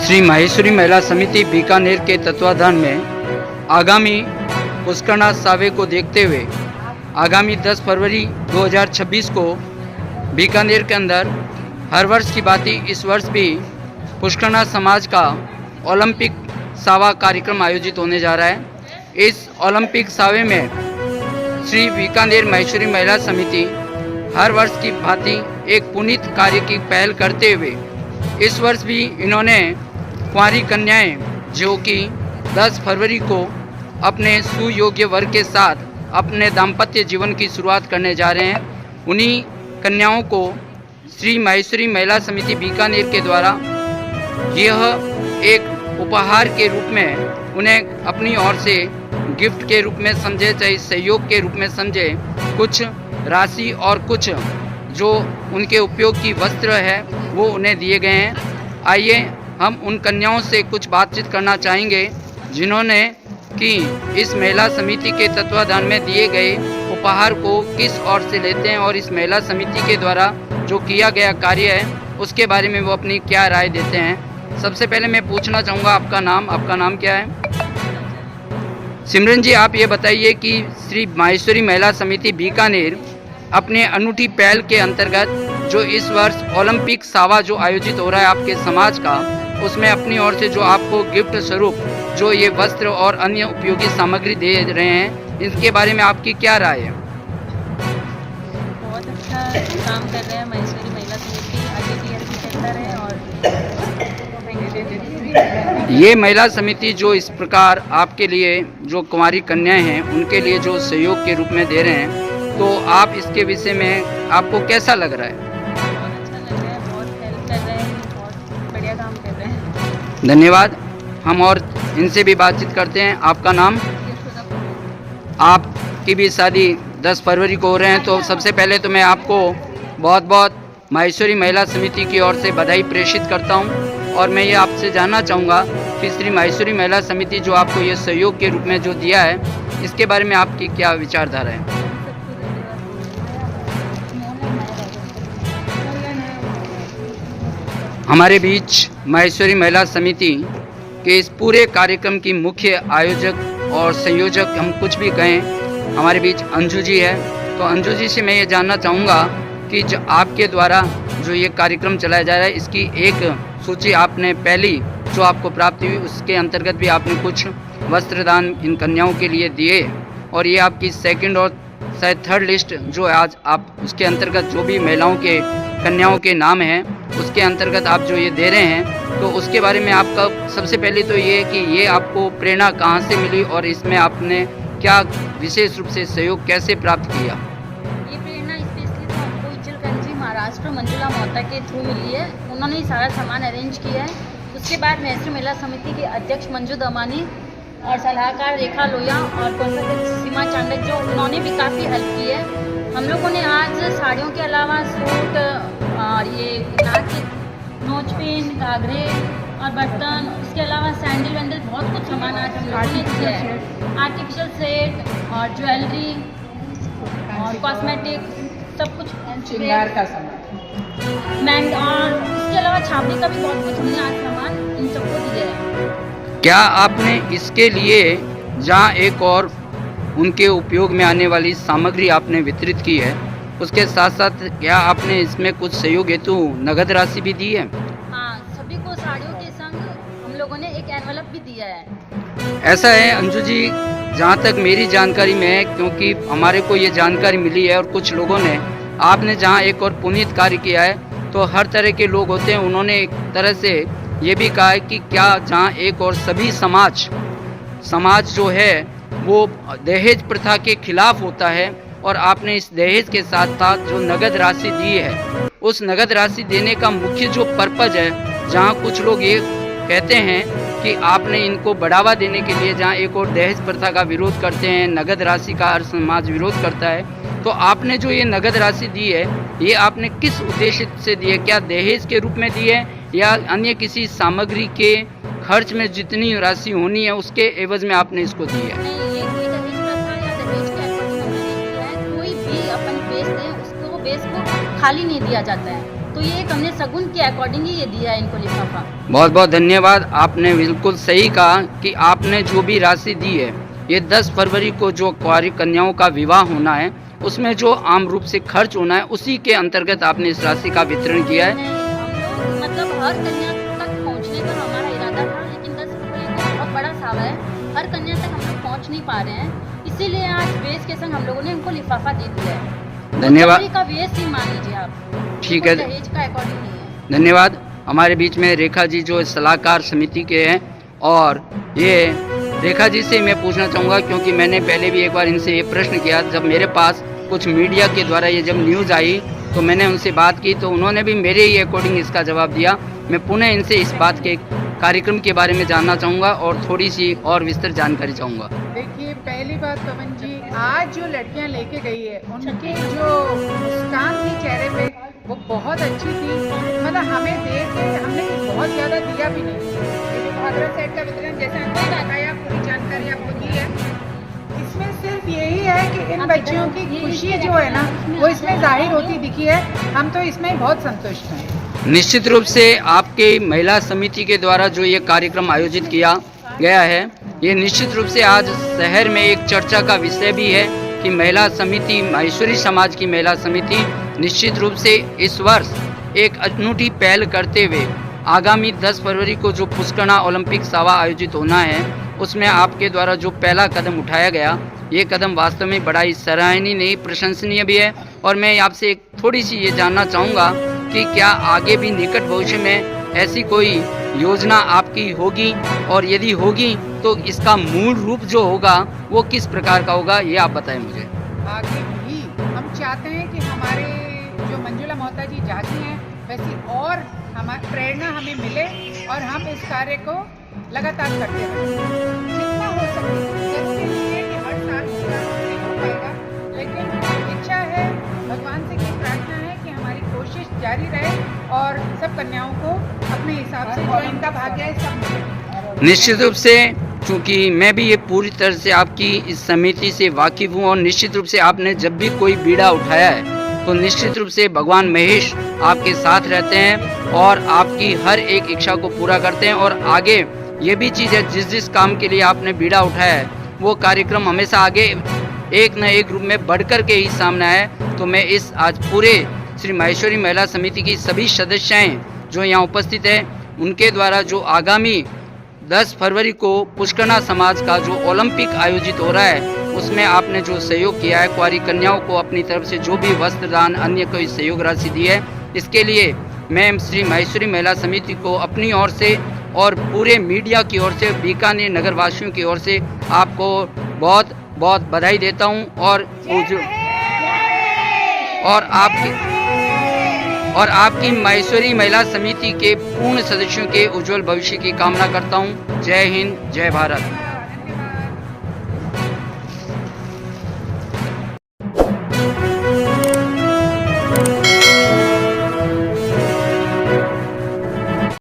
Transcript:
श्री माहेश्वरी महिला समिति बीकानेर के तत्वाधान में आगामी पुष्करनाथ सावे को देखते हुए आगामी 10 फरवरी 2026 को बीकानेर के अंदर हर वर्ष की भांति इस वर्ष भी पुष्करनाथ समाज का ओलंपिक सावा कार्यक्रम आयोजित होने जा रहा है। इस ओलंपिक सावे में श्री बीकानेर माहेश्वरी महिला समिति हर वर्ष की भांति एक पुनीत कार्य की पहल करते हुए इस वर्ष भी इन्होंने कुंवारी कन्याएं जो कि 10 फरवरी को अपने सुयोग्य वर के साथ अपने दाम्पत्य जीवन की शुरुआत करने जा रहे हैं। उन्हीं कन्याओं को श्री माहेश्वरी महिला समिति बीकानेर के द्वारा यह एक उपहार के रूप में उन्हें अपनी ओर से गिफ्ट के रूप में समझे, चाहे सहयोग के रूप में समझे, कुछ राशि और कुछ जो उनके उपयोग की वस्त्र है वो उन्हें दिए गए हैं। आइए हम उन कन्याओं से कुछ बातचीत करना चाहेंगे जिन्होंने कि इस महिला समिति के तत्वाधान में दिए गए उपहार को किस ओर से लेते हैं और इस महिला समिति के द्वारा जो किया गया कार्य है उसके बारे में वो अपनी क्या राय देते हैं। सबसे पहले मैं पूछना चाहूँगा आपका नाम क्या है? सिमरन जी, आप ये बताइए कि श्री माहेश्वरी महिला समिति बीकानेर अपने अनूठी पहल के अंतर्गत जो इस वर्ष ओलंपिक सावा जो आयोजित हो रहा है आपके समाज का, उसमें अपनी ओर से जो आपको गिफ्ट स्वरूप जो ये वस्त्र और अन्य उपयोगी सामग्री दे रहे हैं, इसके बारे में आपकी क्या राय है? बहुत अच्छा काम कर रहे हैं माहेश्वरी महिला समिति, आगे भी ऐसे चलता रहे। और ये महिला समिति जो इस प्रकार आपके लिए जो कुंवारी कन्याएं हैं उनके लिए जो सहयोग के रूप में दे रहे हैं, तो आप इसके विषय में आपको कैसा लग रहा है? बहुत अच्छा लग रहा है, बहुत हेल्प कर रहे हैं, बहुत बढ़िया काम कर रहे हैं। धन्यवाद। हम और इनसे भी बातचीत करते हैं। आपका नाम? आपकी भी शादी 10 फरवरी को हो रहे हैं, तो सबसे पहले तो मैं आपको बहुत बहुत माहेश्वरी महिला समिति की ओर से बधाई प्रेषित करता हूं। और मैं ये आपसे जानना चाहूँगा कि श्री माहेश्वरी महिला समिति जो आपको ये सहयोग के रूप में जो दिया है, इसके बारे में आपकी क्या विचारधारा है? हमारे बीच माहेश्वरी महिला समिति के इस पूरे कार्यक्रम की मुख्य आयोजक और संयोजक हम कुछ भी कहें, हमारे बीच अंजू जी है। तो अंजू जी से मैं ये जानना चाहूँगा कि जो आपके द्वारा जो ये कार्यक्रम चलाया जा रहा है, इसकी एक सूची आपने पहली जो आपको प्राप्त हुई उसके अंतर्गत भी आपने कुछ वस्त्रदान इन कन्याओं के लिए दिए, और ये आपकी सेकंड और शायद थर्ड लिस्ट जो आज आप उसके अंतर्गत जो भी महिलाओं के कन्याओं के नाम हैं उसके अंतर्गत आप जो ये दे रहे हैं, तो उसके बारे में आपका सबसे पहले तो ये कि ये आपको प्रेरणा कहाँ से मिली और इसमें आपने क्या विशेष रूप से सहयोग कैसे प्राप्त किया? ये प्रेरणा स्पेशली तो हमको इचलकरंजी महाराष्ट्र मंजुला मोहता के थ्रू मिली है। उन्होंने ही सारा सामान अरेंज किया है। उसके बाद माहेश्वरी महिला समिति के अध्यक्ष मंजू दमानी और सलाहकार रेखा लोहिया और कोषाध्यक्ष सीमा चांडक जो उन्होंने भी काफ़ी हेल्प की है। हम लोगों ने आज साड़ियों के अलावा सूट और ये नाक के नोच पिन, घाघरे और बर्तन, उसके अलावा सैंडल वैंडल बहुत कुछ सामान आज हम लोगों ने दिया है। आर्टिफिशियल सेट और ज्वेलरी और कॉस्मेटिक सब कुछ, श्रृंगार का सामान, और इसके अलावा छापने का भी बहुत कुछ हमने आज सामान इन सबको दिया है। क्या आपने इसके लिए जहाँ एक और उनके उपयोग में आने वाली सामग्री आपने वितरित की है, उसके साथ साथ क्या आपने इसमें कुछ सहयोग हेतु नगद राशि भी दी है? हाँ, सभी को साड़ियों के संग हम लोगों ने एक एनवलप भी दिया है। ऐसा है अंजू जी, जहाँ तक मेरी जानकारी में है, क्योंकि हमारे को ये जानकारी मिली है और कुछ लोगों ने, आपने जहाँ एक और पुनीत कार्य किया है, तो हर तरह के लोग होते हैं, उन्होंने एक तरह से ये भी कहा है कि क्या जहाँ एक और सभी समाज जो है वो दहेज प्रथा के खिलाफ होता है, और आपने इस दहेज के साथ साथ जो नगद राशि दी है, उस नगद राशि देने का मुख्य जो पर्पज है, जहाँ कुछ लोग ये कहते हैं कि आपने इनको बढ़ावा देने के लिए जहाँ एक और दहेज प्रथा का विरोध करते हैं, नगद राशि का हर समाज विरोध करता है, तो आपने जो ये नगद राशि दी है, ये आपने किस उद्देश्य से दी है? क्या दहेज के रूप में दी है या अन्य किसी सामग्री के खर्च में जितनी राशि होनी है उसके एवज में आपने इसको दी है? नहीं, ये कोई दहेज प्रथा या दहेज के एफर्ट हमने नहीं किया है। कोई भी अपन बेच दें उसको, बेच को खाली नहीं दिया जाता है। तो ये एक हमने शगुन के अकॉर्डिंग ही ये दिया है इनको लिफाफा। बहुत बहुत धन्यवाद। आपने बिल्कुल सही कहा कि आपने जो भी राशि दी है, ये 10 फरवरी को जो कुंवारी कन्याओं का विवाह होना है, उसमें जो आम रूप से खर्च होना है, उसी के अंतर्गत आपने इस राशि का वितरण किया है। हम लोग मतलब हर कन्या तक पहुंचने का हमारा इरादा था, लेकिन 10 फरवरी को बहुत बड़ा सावा है, हर कन्या तक हम लोग पहुंच नहीं पा रहे हैं, इसीलिए आज वेश के संग हम लोगों ने उनको लिफाफा दे दिया है। धन्यवाद। का वेश ही मान लीजिए आप, ठीक है, दहेज का अकॉर्डिंग नहीं है। धन्यवाद। हमारे बीच में रेखा जी जो सलाहकार समिति के हैं, और ये रेखा जी से मैं पूछना चाहूँगा, क्योंकि मैंने पहले भी एक बार इनसे ये प्रश्न किया, जब मेरे पास कुछ मीडिया के द्वारा ये जब न्यूज़ आई तो मैंने उनसे बात की, तो उन्होंने भी मेरे ही अकॉर्डिंग इसका जवाब दिया। मैं पुनः इनसे इस बात के कार्यक्रम के बारे में जानना चाहूँगा और थोड़ी सी और विस्तृत जानकारी चाहूँगा। देखिए, पहली बात पवन जी, आज जो लड़कियां लेके गई है उनकी जो मुस्कान थी चेहरे पे वो बहुत अच्छी थी। मतलब हमें देख के हमने बहुत ज़्यादा दिया भी नहीं। देखिए, भागरा सेट का वितरण जैसा हमने बताया, पूरी जानकारी आपको दी है। इसमें सिर्फ यही है कि इन बच्चियों की खुशी जो है ना वो इसमें जाहिर होती दिखी है। हम तो इसमें बहुत संतुष्ट हैं। निश्चित रूप से आपके महिला समिति के द्वारा जो ये कार्यक्रम आयोजित किया गया है, ये निश्चित रूप से आज शहर में एक चर्चा का विषय भी है कि महिला समिति, माहेश्वरी समाज की महिला समिति निश्चित रूप से इस वर्ष एक अनूठी पहल करते हुए आगामी 10 फरवरी को जो पुष्करणा ओलंपिक सावा आयोजित होना है, उसमें आपके द्वारा जो पहला कदम उठाया गया, ये कदम वास्तव में बड़ा ही सराहनीय, नहीं प्रशंसनीय भी है। और मैं आपसे एक थोड़ी सी ये जानना चाहूँगा कि क्या आगे भी निकट भविष्य में ऐसी कोई योजना आपकी होगी, और यदि होगी तो इसका मूल रूप जो होगा वो किस प्रकार का होगा, ये आप बताएं मुझे। आगे भी हम चाहते हैं कि हमारे जो मंजुला मोहता जी चाहती हैं वैसी और हमारी प्रेरणा हमें मिले और हम इस कार्य को लगातार करते रहें, जितना हो सके। जरूरी नहीं है कि हर साल नहीं हो पाएगा, लेकिन इच्छा है, भगवान से ये प्रार्थना है कि हमारी कोशिश जारी रहे और सब कन्याओं को अपने हिसाब से जो इनका भाग्य है सब मिले। निश्चित रूप से, चूँकि मैं भी ये पूरी तरह से आपकी इस समिति से वाकिफ़ हूँ, और निश्चित रूप से आपने जब भी कोई बीड़ा उठाया है तो निश्चित रूप से भगवान महेश आपके साथ रहते हैं और आपकी हर एक इच्छा को पूरा करते हैं। और आगे ये भी चीज़ है, जिस जिस काम के लिए आपने बीड़ा उठाया है वो कार्यक्रम हमेशा आगे एक न एक रूप में बढ़कर के ही सामने आए। तो मैं इस आज पूरे श्री माहेश्वरी महिला समिति की सभी सदस्याएं जो यहाँ उपस्थित हैं, उनके द्वारा जो आगामी 10 फरवरी को पुष्करणा समाज का जो ओलंपिक आयोजित हो रहा है, उसमें आपने जो सहयोग किया है, कुंवारी कन्याओं को अपनी तरफ से जो भी वस्त्र दान, अन्य कोई सहयोग राशि दी है, इसके लिए मैं श्री माहेश्वरी महिला समिति को अपनी ओर से और पूरे मीडिया की ओर से, बीकानेर नगर वासियों की ओर से आपको बहुत बहुत बधाई देता हूं, और आपकी माहेश्वरी महिला समिति के पूर्ण सदस्यों के उज्जवल भविष्य की कामना करता हूं। जय हिंद, जय भारत।